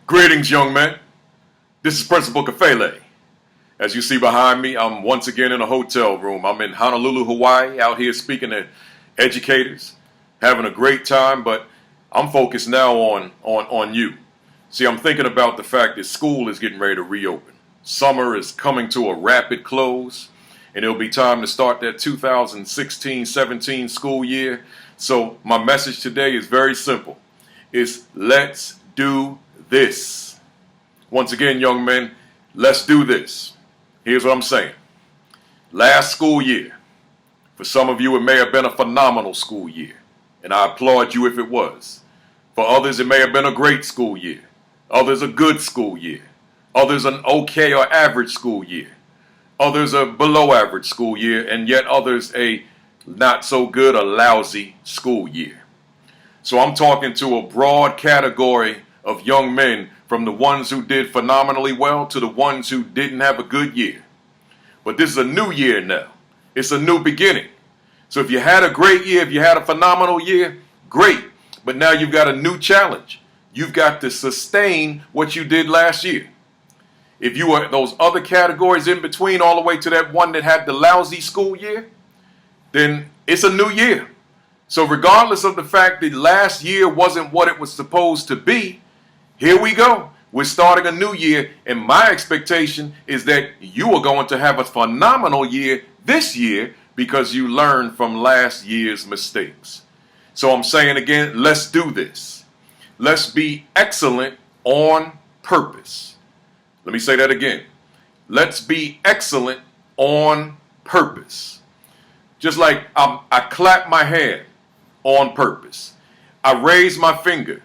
Greetings, young men. This is Principal Kafele. As you see behind me, I'm once again in a hotel room. I'm in Honolulu, Hawaii, out here speaking to educators, having a great time, but I'm focused now on you. See, I'm thinking about the fact that school is getting ready to reopen. Summer is coming to a rapid close, and it'll be time to start that 2016-17 school year. So my message today is very simple. It's let's do this. Once again, young men, let's do this. Here's what I'm saying. Last school year, for some of you, it may have been a phenomenal school year, and I applaud you if it was. For others, it may have been a great school year. Others, a good school year. Others, an okay or average school year. Others, a below average school year, and yet others, a not so good or lousy school year. So I'm talking to a broad category of young men, from the ones who did phenomenally well to the ones who didn't have a good year. But this is a new year now. It's a new beginning. So if you had a great year, if you had a phenomenal year, great. But now you've got a new challenge. You've got to sustain what you did last year. If you were those other categories in between, all the way to that one that had the lousy school year, then it's a new year. So regardless of the fact that last year wasn't what it was supposed to be, here we go. We're starting a new year, and my expectation is that you are going to have a phenomenal year this year because you learned from last year's mistakes. So I'm saying again, let's do this. Let's be excellent on purpose. Let me say that again. Let's be excellent on purpose. Just like I clap my hand on purpose. I raise my finger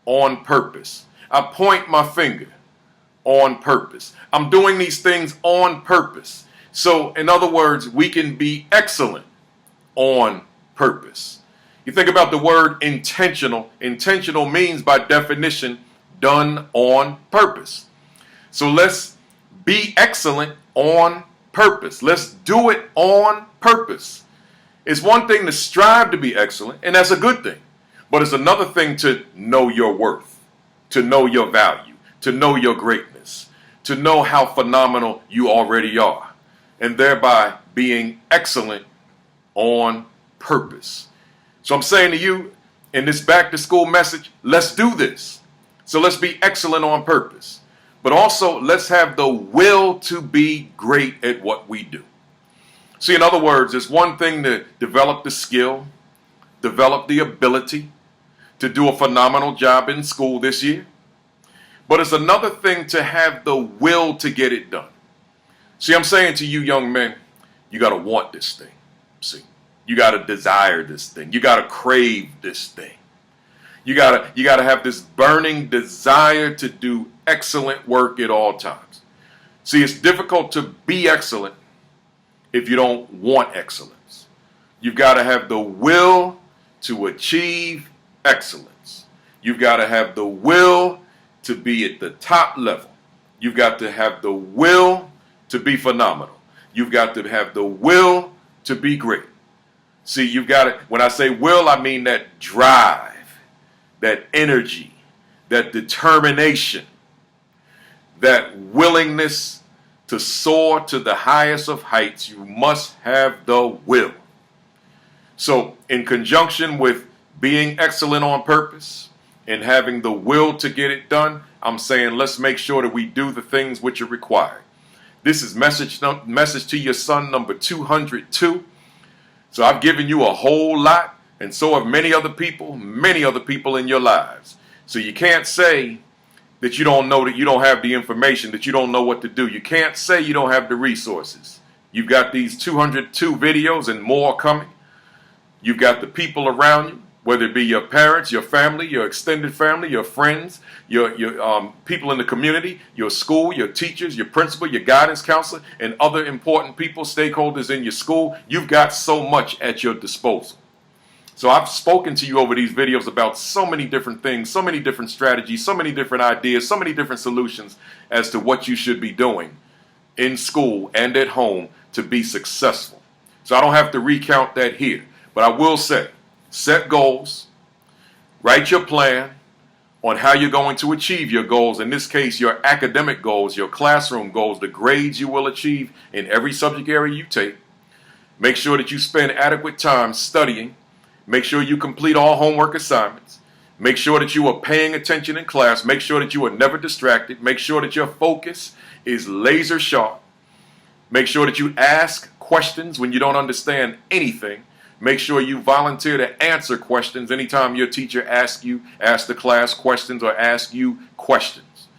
on purpose. I point my finger on purpose. I'm doing these things on purpose. So, in other words, we can be excellent on purpose. You think about the word intentional. Intentional means, by definition, done on purpose. So let's be excellent on purpose. Let's do it on purpose. It's one thing to strive to be excellent, and that's a good thing. But it's another thing to know your worth, to know your value, to know your greatness, to know how phenomenal you already are, and thereby being excellent on purpose. So I'm saying to you in this back to school message, let's do this. So let's be excellent on purpose, but also let's have the will to be great at what we do. See, in other words, it's one thing to develop the skill, develop the ability to do a phenomenal job in school this year. But it's another thing to have the will to get it done. See, I'm saying to you young men, you got to want this thing. See, you got to desire this thing. You got to crave this thing. You got to have this burning desire to do excellent work at all times. See, it's difficult to be excellent if you don't want excellence. You've got to have the will to achieve excellence. You've got to have the will to be at the top level. You've got to have the will to be phenomenal. You've got to have the will to be great. See, you've got to, when I say will, I mean that drive, that energy, that determination, that willingness to soar to the highest of heights. You must have the will. So in conjunction with being excellent on purpose and having the will to get it done, I'm saying let's make sure that we do the things which are required. This is message to your son number 202. So I've given you a whole lot, and so have many other people in your lives. So you can't say that you don't know, that you don't have the information, that you don't know what to do. You can't say you don't have the resources. You've got these 202 videos and more coming. You've got the people around you, whether it be your parents, your family, your extended family, your friends, your people in the community, your school, your teachers, your principal, your guidance counselor, and other important people, stakeholders in your school. You've got so much at your disposal. So I've spoken to you over these videos about so many different things, so many different strategies, so many different ideas, so many different solutions as to what you should be doing in school and at home to be successful. So I don't have to recount that here, but I will say, set goals, write your plan on how you're going to achieve your goals. In this case, your academic goals, your classroom goals, the grades you will achieve in every subject area you take. Make sure that you spend adequate time studying. Make sure you complete all homework assignments. Make sure that you are paying attention in class. Make sure that you are never distracted. Make sure that your focus is laser sharp. Make sure that you ask questions when you don't understand anything. Make sure you volunteer to answer questions anytime your teacher asks the class questions or asks you questions.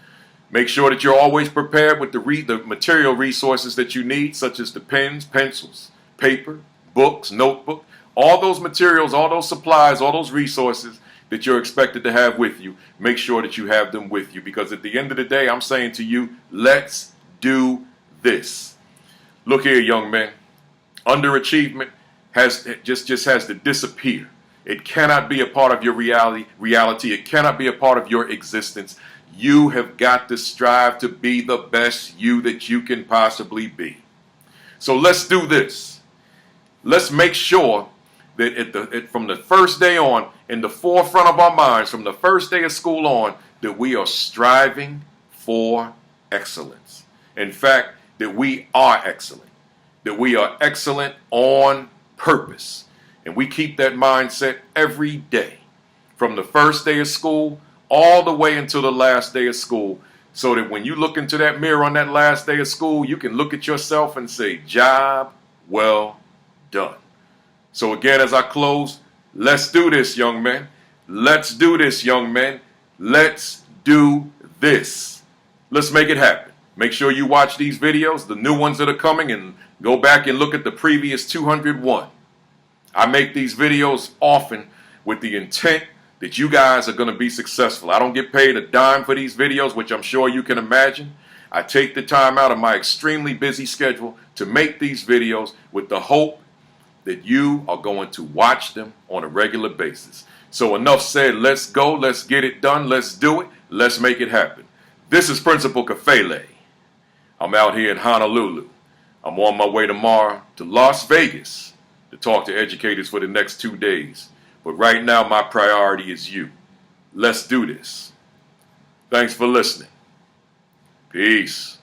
Make sure that you're always prepared with the material resources that you need, such as the pens, pencils, paper, books, notebook, all those materials, all those supplies, all those resources that you're expected to have with you. Make sure that you have them with you, because at the end of the day, I'm saying to you, let's do this. Look here, young men. Underachievement has to disappear. It cannot be a part of your reality. It cannot be a part of your existence. You have got to strive to be the best you that you can possibly be. So let's do this. Let's make sure that from the first day on, in the forefront of our minds, from the first day of school on, that we are striving for excellence. In fact, that we are excellent. That we are excellent on purpose. And we keep that mindset every day, from the first day of school all the way until the last day of school, so that when you look into that mirror on that last day of school, you can look at yourself and say, job well done. So again, as I close, let's do this, young men. Let's do this, young men. Let's do this. Let's make it happen. Make sure you watch these videos, the new ones that are coming, and go back and look at the previous 201. I make these videos often with the intent that you guys are going to be successful. I don't get paid a dime for these videos, which I'm sure you can imagine. I take the time out of my extremely busy schedule to make these videos with the hope that you are going to watch them on a regular basis. So enough said. Let's go. Let's get it done. Let's do it. Let's make it happen. This is Principal Kafele. I'm out here in Honolulu. I'm on my way tomorrow to Las Vegas to talk to educators for the next 2 days. But right now, my priority is you. Let's do this. Thanks for listening. Peace.